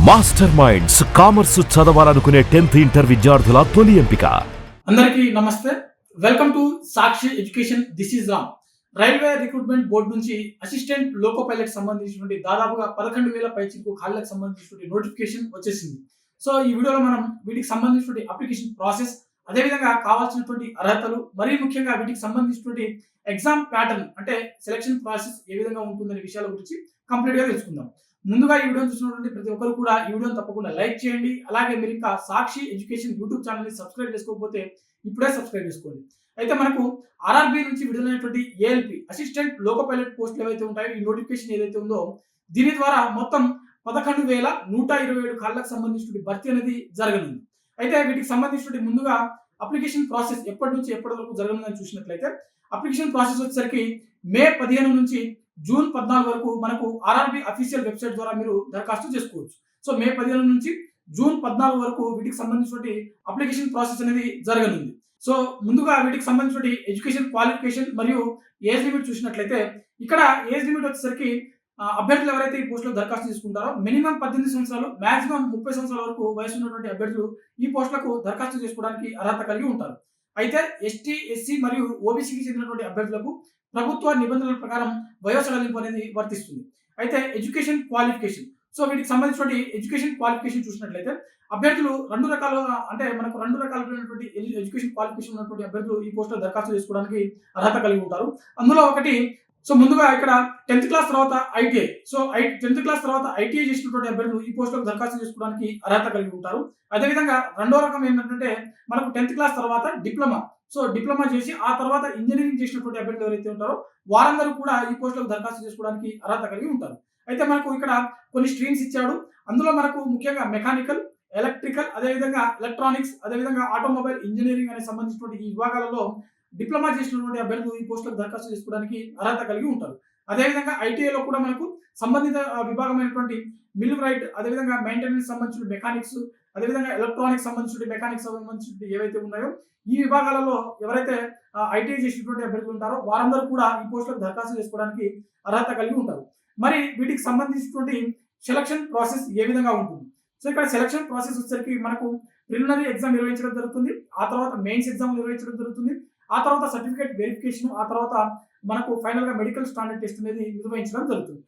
Master minds commerce చదవాలనుకునే 10th inter విద్యార్థుల తొలి ఎంపిక. అందరికీ నమస్తే. Welcome to Sakshi education. This is Ram. Railway recruitment board నుంచి అసిస్టెంట్ లోకో పైలట్ సంబంధించినటువంటి దాదాపుగా 11,000 పైచిలకు ఖాళీలకు సంబంధించినటువంటి నోటిఫికేషన్ వచ్చేసింది. సో ఈ వీడియోలో మనం వీటికి సంబంధించినటువంటి అప్లికేషన్ ప్రాసెస్, అదేవిధంగా కావాల్సినటువంటి అర్హతలు, మరీ ముఖ్యంగా వీటికి సంబంధించినటువంటి ఎగ్జామ్ ప్యాటర్న్ అంటే సెలక్షన్ ప్రాసెస్ ఏ విధంగా ఉంటుందనే విషయాల గురించి కంప్లీట్ గా తెలుసుకుందాం. ముందుగా ఈ వీడియోని చూసినటువంటి ప్రతి ఒక్కరు కూడా ఈ వీడియోని తప్పకుండా లైక్ చేయండి. అలాగే మీరు ఇంకా సాక్షి ఎడ్యుకేషన్ యూట్యూబ్ ఛానల్ ని సబ్స్క్రైబ్ చేసుకోకపోతే ఇప్పుడే సబ్స్క్రైబ్ చేసుకోండి. అయితే మనకు ఆర్ఆర్బి నుంచి విడుదలైనటువంటి ఏఎల్పి అసిస్టెంట్ లోకో పైలట్ పోస్టులు ఏవైతే ఉంటాయో, ఈ నోటిఫికేషన్ ఏదైతే ఉందో దీని ద్వారా మొత్తం 11,127 ఖాళీలకు సంబంధించిన భర్తీ అనేది జరగనుంది. అయితే వీటికి సంబంధించినటువంటి ముందుగా అప్లికేషన్ ప్రాసెస్ ఎప్పటి నుంచి ఎప్పటి వరకు జరగనుందని చూసినట్లయితే అప్లికేషన్ ప్రాసెస్ వచ్చేసరికి మే 15 నుంచి జూన్ 14 వరకు మనకు ఆర్ఆర్బి అఫీషియల్ వెబ్సైట్ ద్వారా మీరు దరఖాస్తు చేసుకోవచ్చు. సో మే 15 నుంచి జూన్ 14 వరకు వీటికి సంబంధించినటువంటి అప్లికేషన్ ప్రాసెస్ అనేది జరగనుంది. సో ముందుగా వీటికి సంబంధించిన ఎడ్యుకేషన్ క్వాలిఫికేషన్ మరియు ఏజ్ లిమిట్ చూసినట్లయితే ఇక్కడ ఏజ్ లిమిట్ వచ్చేసరికి అభ్యర్థులు ఎవరైతే ఈ పోస్టులో దరఖాస్తు చేసుకుంటారో మినిమం 18 సంవత్సరాలు, మాక్సిమం 30 సంవత్సరాల వరకు వయసు ఉన్నటువంటి అభ్యర్థులు ఈ పోస్టులకు దరఖాస్తు చేసుకోవడానికి అర్హత కలిగి ఉంటారు. అయితే ఎస్టీ, ఎస్సీ మరియు ఓబీసీకి చెందినటువంటి అభ్యర్థులకు ప్రభుత్వ నిబంధనల ప్రకారం వయో సడలింపు అనేది వర్తిస్తుంది. అయితే ఎడ్యుకేషన్ క్వాలిఫికేషన్, సో వీటికి సంబంధించిన ఎడ్యుకేషన్ క్వాలిఫికేషన్ చూసినట్లయితే అభ్యర్థులు రెండు రకాలైనటువంటి ఎడ్యుకేషన్ క్వాలిఫికేషన్ ఉన్నటువంటి అభ్యర్థులు ఈ పోస్టులో దరఖాస్తు చేసుకోవడానికి అర్హత కలిగి ఉంటారు. అందులో ఒకటి, సో ముందుగా ఇక్కడ 10th క్లాస్ తర్వాత ఐటీఐ, సో 10th క్లాస్ తర్వాత ఐటీఐ చేసినటువంటి అభ్యర్థులు ఈ పోస్టులకు దరఖాస్తు చేసుకోవడానికి అర్హత కలిగి ఉంటారు. అదేవిధంగా రెండో రకం ఏంటంటే మనకు 10th క్లాస్ తర్వాత డిప్లొమా, సో డిప్లొమా చేసి ఆ తర్వాత ఇంజనీరింగ్ చేసినటువంటి అభ్యర్థులు ఎవరైతే ఉంటారో వారందరూ కూడా ఈ పోస్టులకు దరఖాస్తు చేసుకోవడానికి అర్హత కలిగి ఉంటారు. అయితే మనకు ఇక్కడ కొన్ని స్ట్రీమ్స్ ఇచ్చాడు. అందులో మనకు ముఖ్యంగా మెకానికల్, ఎలక్ట్రికల్, అదేవిధంగా ఎలక్ట్రానిక్స్, అదేవిధంగా ఆటోమొబైల్ ఇంజనీరింగ్ అనే సంబంధించినటువంటి ఈ విభాగాలలో డిప్లొమా చేసినటువంటి అభ్యర్థులు ఈ పోస్టులకు దరఖాస్తు చేసుకోవడానికి అర్హత కలిగి ఉంటారు. అదేవిధంగా ఐటీఐలో కూడా మనకు సంబంధిత విభాగమైనటువంటి మిల్ రైట్, అదేవిధంగా మెయింటెనెన్స్ సంబంధించిన మెకానిక్స్, అదేవిధంగా ఎలక్ట్రానిక్స్ సంబంధించిన మెకానిక్స్ సంబంధించిన ఏవైతే ఉన్నాయో ఈ విభాగాలలో ఎవరైతే ఐటీఐ చేసినటువంటి అభ్యర్థులు ఉంటారో వారందరూ కూడా ఈ పోస్టులకు దరఖాస్తు చేసుకోవడానికి అర్హత కలిగి ఉంటారు. మరి వీటికి సంబంధించినటువంటి సెలక్షన్ ప్రాసెస్ ఏ విధంగా ఉంటుంది? సో ఇక్కడ సెలక్షన్ ప్రాసెస్ వచ్చేసరికి మనకు ప్రిలిమినరీ ఎగ్జామ్ నిర్వహించడం జరుగుతుంది, ఆ తర్వాత మెయిన్స్ ఎగ్జామ్ నిర్వహించడం జరుగుతుంది, ఆ తర్వాత సర్టిఫికేట్ వెరిఫికేషన్, ఆ తర్వాత మనకు ఫైనల్ గా మెడికల్ స్టాండర్డ్ టెస్ట్ అనేది నిర్వహించడం జరుగుతుంది.